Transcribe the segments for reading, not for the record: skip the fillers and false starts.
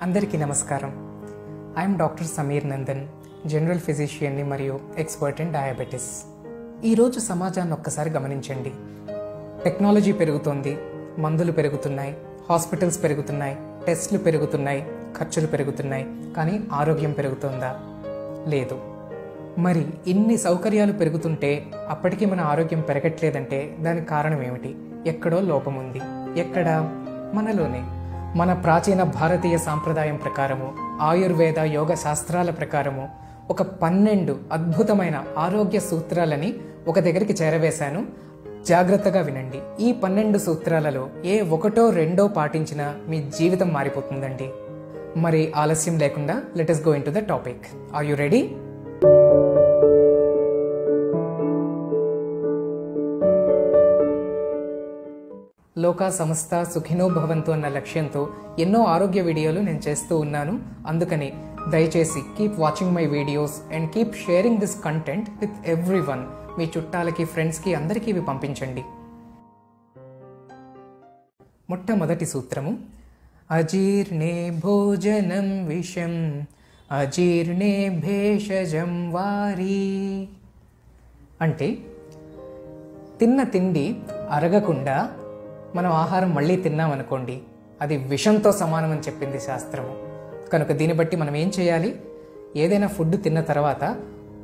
అందరికీ నమస్కారం. I'm doctor Sameer Nandan, general ఫిజిషియన్ని మరియు ఎక్స్పర్ట్ ఇన్ డయాబెటిస్. ఈరోజు సమాజాన్ని ఒక్కసారి గమనించండి. టెక్నాలజీ పెరుగుతోంది, మందులు పెరుగుతున్నాయి, హాస్పిటల్స్ పెరుగుతున్నాయి, టెస్టులు పెరుగుతున్నాయి, ఖర్చులు పెరుగుతున్నాయి. కానీ ఆరోగ్యం పెరుగుతుందా? లేదు. మరి ఇన్ని సౌకర్యాలు పెరుగుతుంటే అప్పటికీ మన ఆరోగ్యం పెరగట్లేదంటే దానికి కారణం ఏమిటి? ఎక్కడో లోపం ఉంది. ఎక్కడ? మనలోనే. మన ప్రాచీన భారతీయ సాంప్రదాయం ప్రకారము, ఆయుర్వేద యోగ శాస్త్రాల ప్రకారము ఒక 12 అద్భుతమైన ఆరోగ్య సూత్రాలని ఒక దగ్గరికి చేరవేశాను. జాగ్రత్తగా వినండి. ఈ 12 సూత్రాలలో ఏ ఒకటో రెండో పాటించినా మీ జీవితం మారిపోతుందండి. మరి ఆలస్యం లేకుండా let us go into the topic. Are you ready? లోకా సమస్త సుఖినో భవంతు అన్న లక్ష్యంతో ఎన్నో ఆరోగ్య వీడియోలు నేను చేస్తూ ఉన్నాను. అందుకని దయచేసి keep watching my videos and keep sharing this content with everyone. మీ చుట్టాలకి, ఫ్రెండ్స్కి అందరికీ ఇవి పంపించండి. మొట్టమొదటి సూత్రము, అజీర్ణే భోజనం విషం అజీర్ణే భేషజం వారి. అంటే తిన్న తిండి అరగకుండా మనం ఆహారం మళ్ళీ తిన్నామనుకోండి, అది విషంతో సమానం అని చెప్పింది శాస్త్రము. కనుక దీన్ని బట్టి మనం ఏం చేయాలి? ఏదైనా ఫుడ్ తిన్న తర్వాత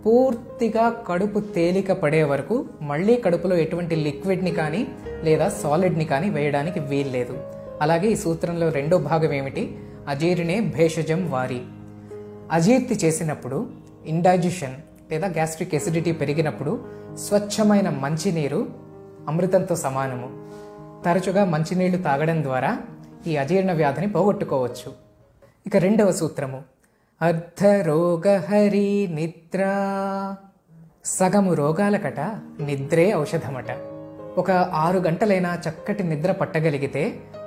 పూర్తిగా కడుపు తేలిక పడే వరకు మళ్ళీ కడుపులో ఎటువంటి లిక్విడ్ని కానీ లేదా సాలిడ్ని కానీ వేయడానికి వీల్లేదు. అలాగే ఈ సూత్రంలో రెండో భాగం ఏమిటి? అజీర్ణే భేషజం వారి. అజీర్తి చేసినప్పుడు, ఇండైజెషన్ లేదా గ్యాస్ట్రిక్ ఎసిడిటీ పెరిగినప్పుడు స్వచ్ఛమైన మంచినీరు అమృతంతో సమానము. తరచుగా మంచినీళ్లు తాగడం ద్వారా ఈ అజీర్ణ వ్యాధిని పోగొట్టుకోవచ్చు. ఇక రెండవ సూత్రము, అర్ధరోగహరి నిద్ర. సగము రోగాలకట నిద్రే ఔషధమట. ఒక 6 గంటలైనా చక్కటి నిద్ర పట్టగలిగితే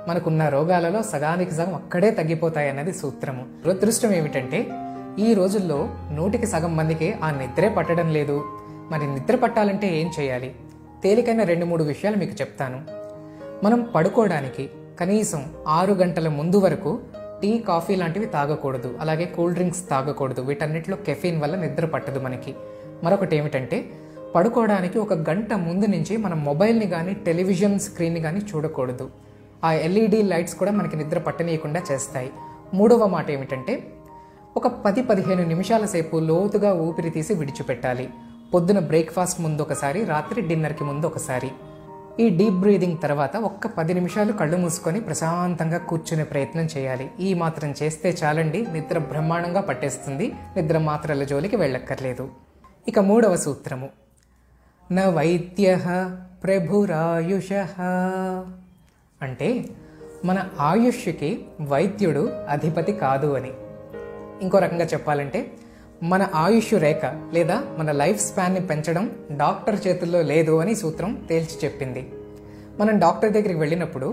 మనకున్న రోగాలలో సగానికి సగం అక్కడే తగ్గిపోతాయన్నది సూత్రము. దురదృష్టం ఏమిటంటే ఈ రోజుల్లో 100కి సగం మందికి ఆ నిద్రే పట్టడం లేదు. మరి నిద్ర పట్టాలంటే ఏం చేయాలి? తేలికైన 2-3 విషయాలు మీకు చెప్తాను. మనం పడుకోవడానికి కనీసం 6 గంటల ముందు వరకు టీ, కాఫీ లాంటివి తాగకూడదు. అలాగే కూల్ డ్రింక్స్ తాగకూడదు. వీటన్నిటిలో కెఫీన్ వల్ల నిద్ర పట్టదు మనకి. మరొకటి ఏమిటంటే పడుకోవడానికి 1 గంట ముందు నుంచి మనం మొబైల్ని కానీ టెలివిజన్ స్క్రీన్ని కానీ చూడకూడదు. ఆ ఎల్ఈడి లైట్స్ కూడా మనకి నిద్ర పట్టనీయకుండా చేస్తాయి. మూడవ మాట ఏమిటంటే ఒక 10-15 నిమిషాల సేపు లోతుగా ఊపిరి తీసి విడిచిపెట్టాలి. పొద్దున బ్రేక్ఫాస్ట్ ముందు ఒకసారి, రాత్రి డిన్నర్కి ముందు ఒకసారి. ఈ డీప్ బ్రీదింగ్ తర్వాత ఒక్క 10 నిమిషాలు కళ్ళు మూసుకొని ప్రశాంతంగా కూర్చునే ప్రయత్నం చేయాలి. ఈ మాత్రం చేస్తే చాలండి, నిద్ర బ్రహ్మాండంగా పట్టేస్తుంది. నిద్ర మాత్రల జోలికి వెళ్ళక్కర్లేదు. ఇక మూడవ సూత్రము, న వైద్యః ప్రభురాయుషః. అంటే మన ఆయుష్కి వైద్యుడు అధిపతి కాదు అని. ఇంకో రకంగా చెప్పాలంటే మన ఆయుష్ రేఖ లేదా మన లైఫ్ స్పాన్ని పెంచడం డాక్టర్ చేతుల్లో లేదు అని సూత్రం తేల్చి చెప్పింది. మనం డాక్టర్ దగ్గరికి వెళ్ళినప్పుడు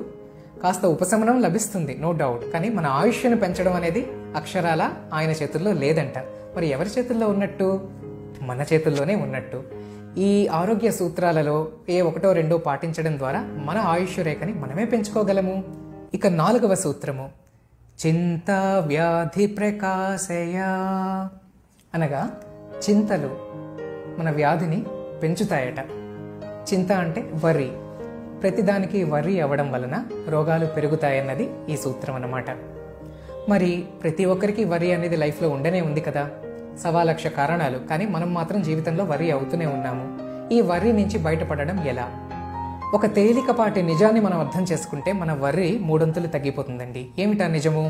కాస్త ఉపశమనం లభిస్తుంది, నో డౌట్. కానీ మన ఆయుష్ను పెంచడం అనేది అక్షరాల ఆయన చేతుల్లో లేదంట. మరి ఎవరి చేతుల్లో ఉన్నట్టు? మన చేతుల్లోనే ఉన్నట్టు. ఈ ఆరోగ్య సూత్రాలలో ఏ ఒకటో రెండో పాటించడం ద్వారా మన ఆయుష్ రేఖని మనమే పెంచుకోగలము. ఇక 4వ సూత్రము, చింతా వ్యాధి ప్రకాశయ. అనగా చింతలు మన వ్యాధిని పెంచుతాయట. చింత అంటే వర్రీ. ప్రతిదానికి వర్రీ అవ్వడం వలన రోగాలు పెరుగుతాయన్నది ఈ సూత్రం అన్నమాట. మరి ప్రతి ఒక్కరికి వర్రీ అనేది లైఫ్లో ఉండనే ఉంది కదా. 1,00,000 కారణాలు. కానీ మనం మాత్రం జీవితంలో వర్రీ అవుతూనే ఉన్నాము. ఈ వర్రీ నుంచి బయటపడడం ఎలా? ఒక తేలికపాటి నిజాన్ని మనం అర్థం చేసుకుంటే మన వర్రీ 3 అంతులు తగ్గిపోతుందండి. ఏమిటా నిజము?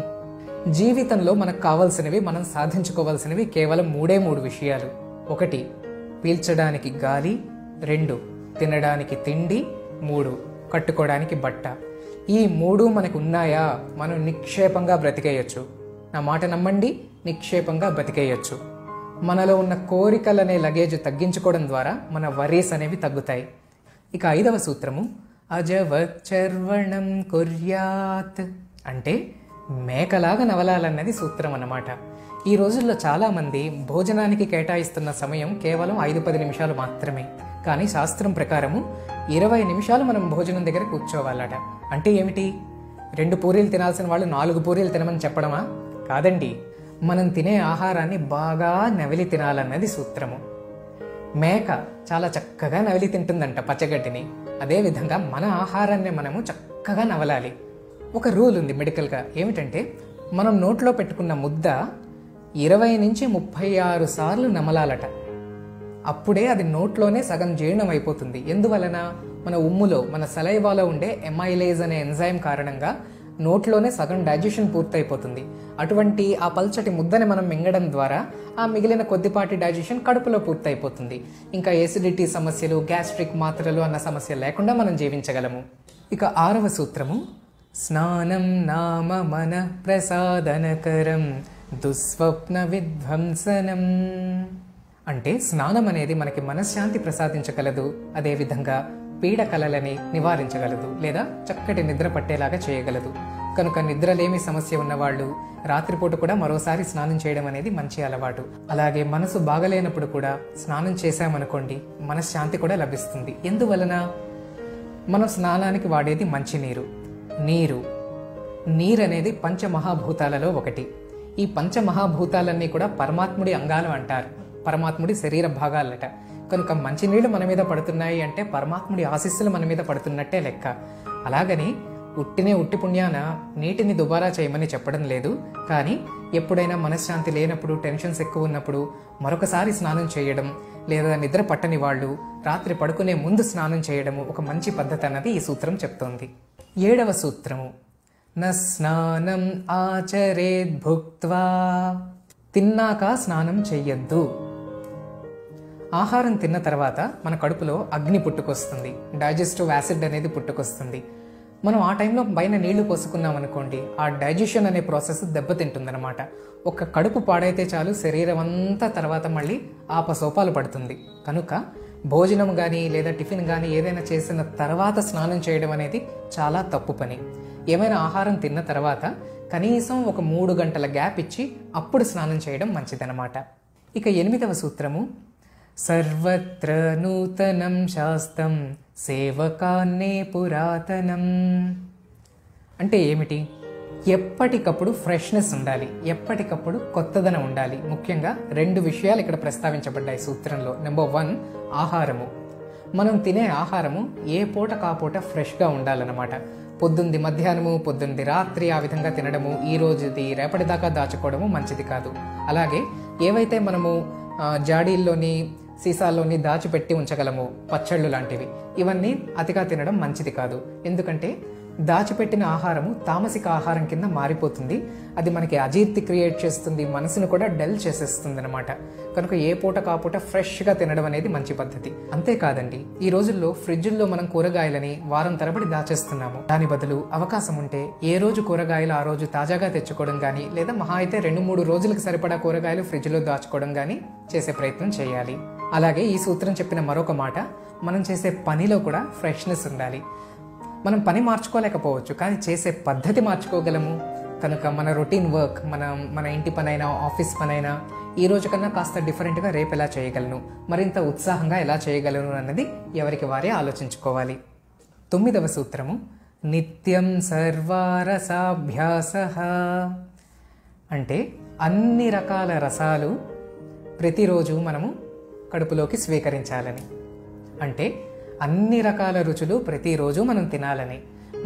జీవితంలో మనకు కావాల్సినవి, మనం సాధించుకోవాల్సినవి కేవలం 3 విషయాలు. 1 పీల్చడానికి గాలి, 2 తినడానికి తిండి, 3 కట్టుకోవడానికి బట్ట. ఈ 3 మనకు ఉన్నాయా, మనం నిక్షేపంగా బ్రతికేయచ్చు. నా మాట నమ్మండి, నిక్షేపంగా బ్రతికేయచ్చు. మనలో ఉన్న కోరికలనే లగేజ్ తగ్గించుకోవడం ద్వారా మన వరీస్ అనేవి తగ్గుతాయి. ఇక 5వ సూత్రము, అజవచ్చర్వణం కుర్యాత్. అంటే మేకలాగా నవలాలన్నది సూత్రం అన్నమాట. ఈ రోజుల్లో చాలామంది భోజనానికి కేటాయిస్తున్న సమయం కేవలం 5-10 నిమిషాలు మాత్రమే. కానీ శాస్త్రం ప్రకారము 20 నిమిషాలు మనం భోజనం దగ్గర కూర్చోవాలట. అంటే ఏమిటి? 2 పూరీలు తినాల్సిన వాళ్ళు 4 పూరీలు తినమని చెప్పడమా? కాదండి, మనం తినే ఆహారాన్ని బాగా నవిలి తినాలన్నది సూత్రము. మేక చాలా చక్కగా నవిలి తింటుందంట పచ్చగడ్డిని. అదేవిధంగా మన ఆహారాన్ని మనము చక్కగా నవలాలి. ఒక రూల్ ఉంది మెడికల్గా, ఏమిటంటే మనం నోట్లో పెట్టుకున్న ముద్ద 20 నుంచి 36 సార్లు నమలాలట. అప్పుడే అది నోట్లోనే సగం జీర్ణం అయిపోతుంది. ఎందువలన? మన ఉమ్ములో, మన సలైవాలో ఉండే ఎమైలేజ్ అనే ఎంజైమ్ కారణంగా నోట్లోనే సగం డైజెషన్ పూర్తయిపోతుంది. అటువంటి ఆ పల్చటి ముద్దని మనం మింగడం ద్వారా ఆ మిగిలిన కొద్దిపాటి డైజెషన్ కడుపులో పూర్తయిపోతుంది. ఇంకా ఎసిడిటీ సమస్యలు, గ్యాస్ట్రిక్ మాత్రలు అన్న సమస్య లేకుండా మనం జీవించగలము. ఇక 6వ సూత్రము, స్నానం నామ మన ప్రసాదనకరం దుస్వప్న విధ్వంసనం. అంటే స్నానం అనేది మనకి మనశ్శాంతి ప్రసాదించగలదు, అదేవిధంగా పీడకలలని నివారించగలదు, లేదా చక్కటి నిద్ర పట్టేలాగా చేయగలదు. కనుక నిద్రలేమి సమస్య ఉన్నవాళ్ళు రాత్రిపూట కూడా మరోసారి స్నానం చేయడం అనేది మంచి అలవాటు. అలాగే మనసు బాగలేనప్పుడు కూడా స్నానం చేశామనుకోండి, మనశ్శాంతి కూడా లభిస్తుంది. ఎందువలన? మనం స్నానానికి వాడేది మంచినీరు. నీరు అనేది పంచమహాభూతాలలో ఒకటి. ఈ పంచమహాభూతాలన్నీ కూడా పరమాత్ముడి అంగాలు అంటారు, పరమాత్ముడి శరీర భాగాలట. కనుక మంచినీళ్లు మన మీద పడుతున్నాయి అంటే పరమాత్ముడి ఆశీస్సులు మన మీద పడుతున్నట్టే లెక్క. అలాగని ఉట్టి పుణ్యాన నీటిని దుబారా చేయమని చెప్పడం లేదు. కానీ ఎప్పుడైనా మనశ్శాంతి లేనప్పుడు, టెన్షన్స్ ఎక్కువ ఉన్నప్పుడు మరొకసారి స్నానం చేయడం, లేదా నిద్ర పట్టని వాళ్ళు రాత్రి పడుకునే ముందు స్నానం చేయడము ఒక మంచి పద్ధతి అన్నది ఈ సూత్రం చెప్తోంది. 7వ సూత్రము, న స్నానం ఆచరేద్ భుక్త్వా. తిన్నాక స్నానం చెయ్యొద్దు. ఆహారం తిన్న తర్వాత మన కడుపులో అగ్ని పుట్టుకొస్తుంది, డైజెస్టివ్ యాసిడ్ అనేది పుట్టుకొస్తుంది. మనం ఆ టైంలో పైన నీళ్లు పోసుకున్నాం అనుకోండి, ఆ డైజెషన్ అనే ప్రాసెస్ దెబ్బతింటుందన్నమాట. ఒక కడుపు పాడైతే చాలు, శరీరం అంతా తర్వాత మళ్ళీ ఆపసోపాలు పడుతుంది. కనుక భోజనం కానీ లేదా టిఫిన్ కానీ ఏదైనా చేసిన తర్వాత స్నానం చేయడం అనేది చాలా తప్పు పని. ఏమైనా ఆహారం తిన్న తర్వాత కనీసం ఒక 3 గంటల గ్యాప్ ఇచ్చి అప్పుడు స్నానం చేయడం మంచిదన్నమాట. ఇక 8వ సూత్రము, సర్వత్ర నూతనం శాస్త్రం సేవకాన్నే పురాతనం. అంటే ఏమిటి? ఎప్పటికప్పుడు ఫ్రెష్నెస్ ఉండాలి, ఎప్పటికప్పుడు కొత్తదనం ఉండాలి. ముఖ్యంగా 2 విషయాలు ఇక్కడ ప్రస్తావించబడ్డాయి సూత్రంలో. నెంబర్ 1, ఆహారము. మనం తినే ఆహారము ఏ పూట కాపూట ఫ్రెష్గా ఉండాలన్నమాట. పొద్దుంది మధ్యాహ్నము, పొద్దుంది రాత్రి ఆ విధంగా తినడము, ఈ రోజుది రేపటిదాకా దాచుకోవడము మంచిది కాదు. అలాగే ఏవైతే మనము జాడీల్లోని, సీసాల్లోని దాచిపెట్టి ఉంచగలము, పచ్చళ్ళు లాంటివి, ఇవన్నీ అతిగా తినడం మంచిది కాదు. ఎందుకంటే దాచిపెట్టిన ఆహారము తామసిక ఆహారం కింద మారిపోతుంది. అది మనకి అజీర్తి క్రియేట్ చేస్తుంది, మనసును కూడా డల్ చేసేస్తుంది అనమాట. కనుక ఏ పూట కాపూట ఫ్రెష్గా తినడం అనేది మంచి పద్ధతి. అంతేకాదండి, ఈ రోజుల్లో ఫ్రిడ్జ్ల్లో మనం కూరగాయలని వారం తరబడి దాచేస్తున్నాము. దాని బదులు అవకాశం ఉంటే ఏ రోజు కూరగాయలు ఆ రోజు తాజాగా తెచ్చుకోవడం కానీ, లేదా మహా అయితే 2-3 రోజులకు సరిపడా కూరగాయలు ఫ్రిడ్జ్లో దాచుకోవడం కానీ చేసే ప్రయత్నం చేయాలి. అలాగే ఈ సూత్రం చెప్పిన మరొక మాట, మనం చేసే పనిలో కూడా ఫ్రెష్నెస్ ఉండాలి. మనం పని మార్చుకోలేకపోవచ్చు, కానీ చేసే పద్ధతి మార్చుకోగలము. కనుక మన రొటీన్ వర్క్, మన ఇంటి పనైనా, ఆఫీస్ పనైనా ఈ రోజు కన్నా కాస్త డిఫరెంట్గా రేపు ఎలా చేయగలను, మరింత ఉత్సాహంగా ఎలా చేయగలను అన్నది ఎవరికి వారే ఆలోచించుకోవాలి. 9వ సూత్రము, నిత్యం సర్వారసాభ్యాసః. అంటే అన్ని రకాల రసాలు ప్రతిరోజు మనము కడుపులోకి స్వీకరించాలని. అంటే అన్ని రకాల రుచులు ప్రతిరోజు మనం తినాలని.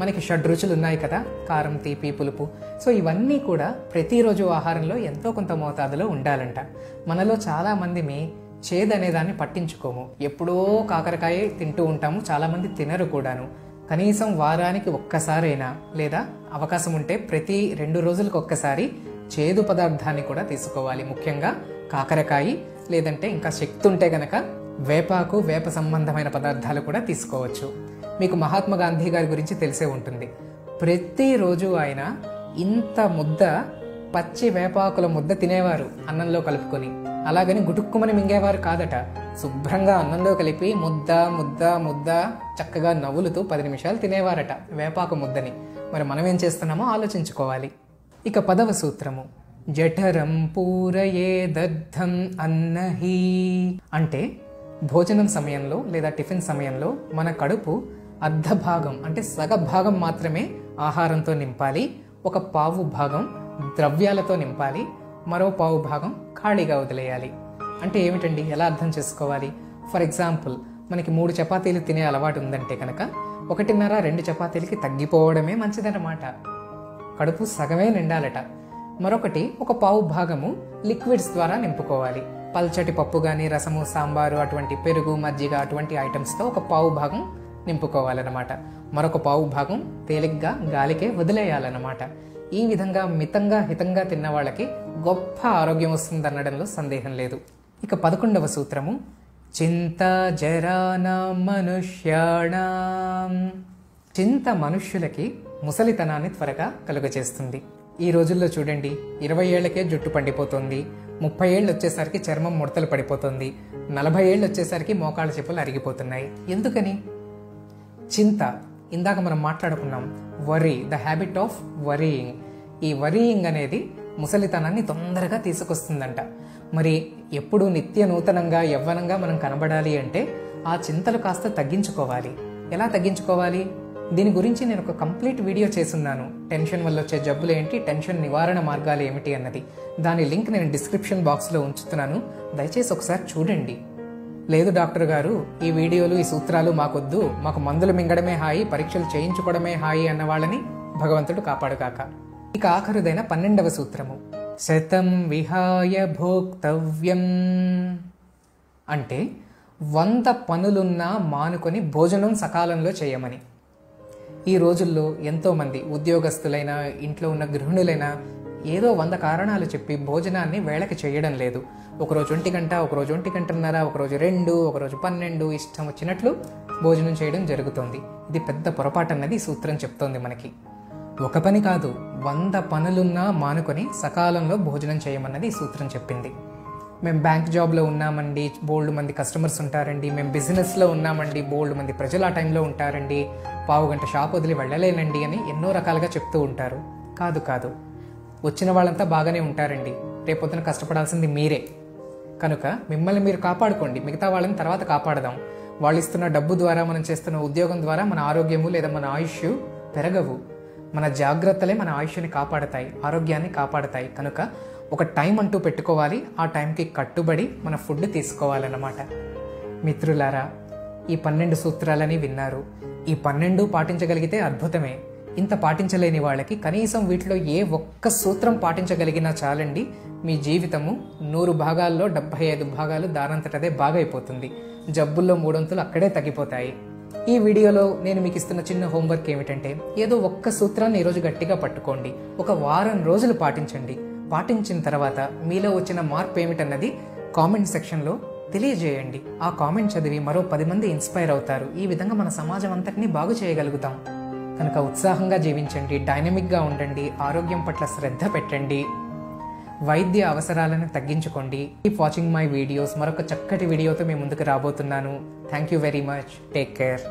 మనకి 6 రుచులు ఉన్నాయి కదా, కారం, తీపి, పులుపు. సో ఇవన్నీ కూడా ప్రతిరోజు ఆహారంలో ఎంతో కొంత మోతాదులో ఉండాలంట. మనలో చాలామంది చేదు అనే దాన్ని పట్టించుకోము. ఎప్పుడో కాకరకాయ తింటూ ఉంటాము, చాలామంది తినరు కూడాను. కనీసం వారానికి ఒక్కసారైనా, లేదా అవకాశం ఉంటే ప్రతి 2 రోజులకు ఒక్కసారి చేదు పదార్థాన్ని కూడా తీసుకోవాలి. ముఖ్యంగా కాకరకాయ, లేదంటే ఇంకా శక్తి ఉంటే గనక వేపాకు, వేప సంబంధమైన పదార్థాలు కూడా తీసుకోవచ్చు. మీకు మహాత్మా గాంధీ గారి గురించి తెలిసే ఉంటుంది. ప్రతిరోజు ఆయన ఇంత ముద్ద పచ్చి వేపాకుల ముద్ద తినేవారు అన్నంలో కలుపుకొని. అలాగని గుటుక్కుమని మింగేవారు కాదట. శుభ్రంగా అన్నంలో కలిపి ముద్ద ముద్ద ముద్ద చక్కగా నవ్వులుతూ 10 నిమిషాలు తినేవారట వేపాకు ముద్దని. మరి మనం ఏం చేస్తున్నామో ఆలోచించుకోవాలి. ఇక 10వ సూత్రము, జఠరం పూరయే దగ్ధం అన్నహి. అంటే భోజనం సమయంలో లేదా టిఫిన్ సమయంలో మన కడుపు అర్ధ భాగం, అంటే సగ భాగం మాత్రమే ఆహారంతో నింపాలి. ఒక పావు భాగం ద్రవ్యాలతో నింపాలి, మరో పావు భాగం ఖాళీగా వదిలేయాలి. అంటే ఏమిటండి, ఎలా అర్థం చేసుకోవాలి? ఫర్ ఎగ్జాంపుల్, మనకి 3 చపాతీలు తినే అలవాటు ఉందంటే కనుక 1.5-2 చపాతీలకి తగ్గిపోవడమే మంచిదన్నమాట. కడుపు సగమే నిండాలట. మరొకటి, ఒక పావు భాగము లిక్విడ్స్ ద్వారా నింపుకోవాలి. పల్చటి పప్పు కానీ, రసము, సాంబారు, అటువంటి పెరుగు, మజ్జిగ అటువంటి ఐటమ్స్తో ఒక పావు భాగం నింపుకోవాలన్నమాట. మరొక పావు భాగం తేలిగ్గా గాలికే వదిలేయాలన్నమాట. ఈ విధంగా మితంగా హితంగా తిన్న వాళ్ళకి గొప్ప ఆరోగ్యం వస్తుందనడంలో సందేహం లేదు. ఇక 11వ సూత్రము, చింత జరానాం మనుష్యాణాం. చింత మనుష్యులకి ముసలితనాన్ని త్వరగా కలుగచేస్తుంది. ఈ రోజుల్లో చూడండి, 20 ఏళ్లకే జుట్టు పండిపోతుంది, 30 ఏళ్ళు వచ్చేసరికి చర్మం ముడతలు పడిపోతుంది, 40 ఏళ్ళు వచ్చేసరికి మోకాళ్ళ చెప్పులు అరిగిపోతున్నాయి. ఎందుకని? చింత. ఇందాక మనం మాట్లాడుకున్నాం, worry, the habit of worrying. ఈ వరీయింగ్ అనేది ముసలితనాన్ని తొందరగా తీసుకొస్తుందంట. మరి ఎప్పుడు నిత్య నూతనంగా యవ్వనంగా మనం కనబడాలి అంటే ఆ చింతలు కాస్త తగ్గించుకోవాలి. ఎలా తగ్గించుకోవాలి? దీని గురించి నేను ఒక కంప్లీట్ వీడియో చేసున్నాను. టెన్షన్ వల్ల వచ్చే జబ్బులు ఏంటి, టెన్షన్ నివారణ మార్గాలు ఏమిటి అన్నది. దాని లింక్ నేను డిస్క్రిప్షన్ బాక్స్లో ఉంచుతున్నాను, దయచేసి ఒకసారి చూడండి. లేదు డాక్టర్ గారు, ఈ వీడియోలు ఈ సూత్రాలు మాకొద్దు, మాకు మందులు మింగడమే హాయి, పరీక్షలు చేయించుకోవడమే హాయి అన్న వాళ్ళని భగవంతుడు కాపాడుగాక. ఇక ఆఖరుదైన 12వ సూత్రము, శతం విహాయ భోక్తవ్యం. అంటే 100 పనులున్నా మానుకొని భోజనం సకాలంలో చేయమని. ఈ రోజుల్లో ఎంతోమంది ఉద్యోగస్తులైనా, ఇంట్లో ఉన్న గృహిణులైనా ఏదో 100 కారణాలు చెప్పి భోజనాన్ని వేళకి చేయడం లేదు. ఒకరోజు 1 గంట, ఒకరోజు 1 గంటన్నర, ఒకరోజు 2, ఒకరోజు 12, ఇష్టం వచ్చినట్లు భోజనం చేయడం జరుగుతోంది. ఇది పెద్ద పొరపాటు అన్నది ఈ సూత్రం చెప్తోంది మనకి. ఒక పని కాదు, 100 పనులున్నా మానుకొని సకాలంలో భోజనం చేయమన్నది ఈ సూత్రం చెప్పింది. మేము బ్యాంక్ జాబ్లో ఉన్నామండి, బోల్డ్ మంది కస్టమర్స్ ఉంటారండి, మేము బిజినెస్లో ఉన్నామండి, బోల్డ్ మంది ప్రజలు ఆ టైంలో ఉంటారండి, పావు గంట షాప్ వదిలి వెళ్ళలేనండి అని ఎన్నో రకాలుగా చెప్తూ ఉంటారు. కాదు, వచ్చిన వాళ్ళంతా బాగానే ఉంటారండి, రేపొద్దున కష్టపడాల్సింది మీరే. కనుక మిమ్మల్ని మీరు కాపాడుకోండి, మిగతా వాళ్ళని తర్వాత కాపాడదాం. వాళ్ళు ఇస్తున్న డబ్బు ద్వారా, మనం చేస్తున్న ఉద్యోగం ద్వారా మన ఆరోగ్యము లేదా మన ఆయుష్ పెరగవు. మన జాగ్రత్తలే మన ఆయుష్ని కాపాడతాయి, ఆరోగ్యాన్ని కాపాడతాయి. కనుక ఒక టైం అంటూ పెట్టుకోవాలి, ఆ టైంకి కట్టుబడి మన ఫుడ్ తీసుకోవాలన్నమాట. మిత్రులారా, ఈ 12 సూత్రాలని విన్నారు. ఈ 12 పాటించగలిగితే అద్భుతమే. ఇంత పాటించలేని వాళ్ళకి కనీసం వీటిలో ఏ ఒక్క సూత్రం పాటించగలిగినా చాలండి, మీ జీవితము 100 భాగాల్లో 75 భాగాలు దానంతటదే బాగైపోతుంది. జబ్బుల్లో 3 వంతులు అక్కడే తగ్గిపోతాయి. ఈ వీడియోలో నేను మీకు ఇస్తున్న చిన్న హోంవర్క్ ఏమిటంటే, ఏదో ఒక్క సూత్రాన్ని ఈరోజు గట్టిగా పట్టుకోండి, ఒక వారం రోజులు పాటించండి. పాటించిన తర్వాత మీలో వచ్చిన మార్పు ఏమిటన్నది కామెంట్ సెక్షన్లో తెలియజేయండి. ఆ కామెంట్ చదివి మరో 10 మంది ఇన్స్పైర్ అవుతారు. ఈ విధంగా మన సమాజం అంతటినీ బాగు చేయగలుగుతాం. కనుక ఉత్సాహంగా జీవించండి, డైనమిక్గా ఉండండి, ఆరోగ్యం పట్ల శ్రద్ధ పెట్టండి, వైద్య అవసరాలను తగ్గించుకోండి. Keep watching my videos. మరొక చక్కటి వీడియోతో మీ ముందుకు రాబోతున్నాను. Thank you very much. Take care.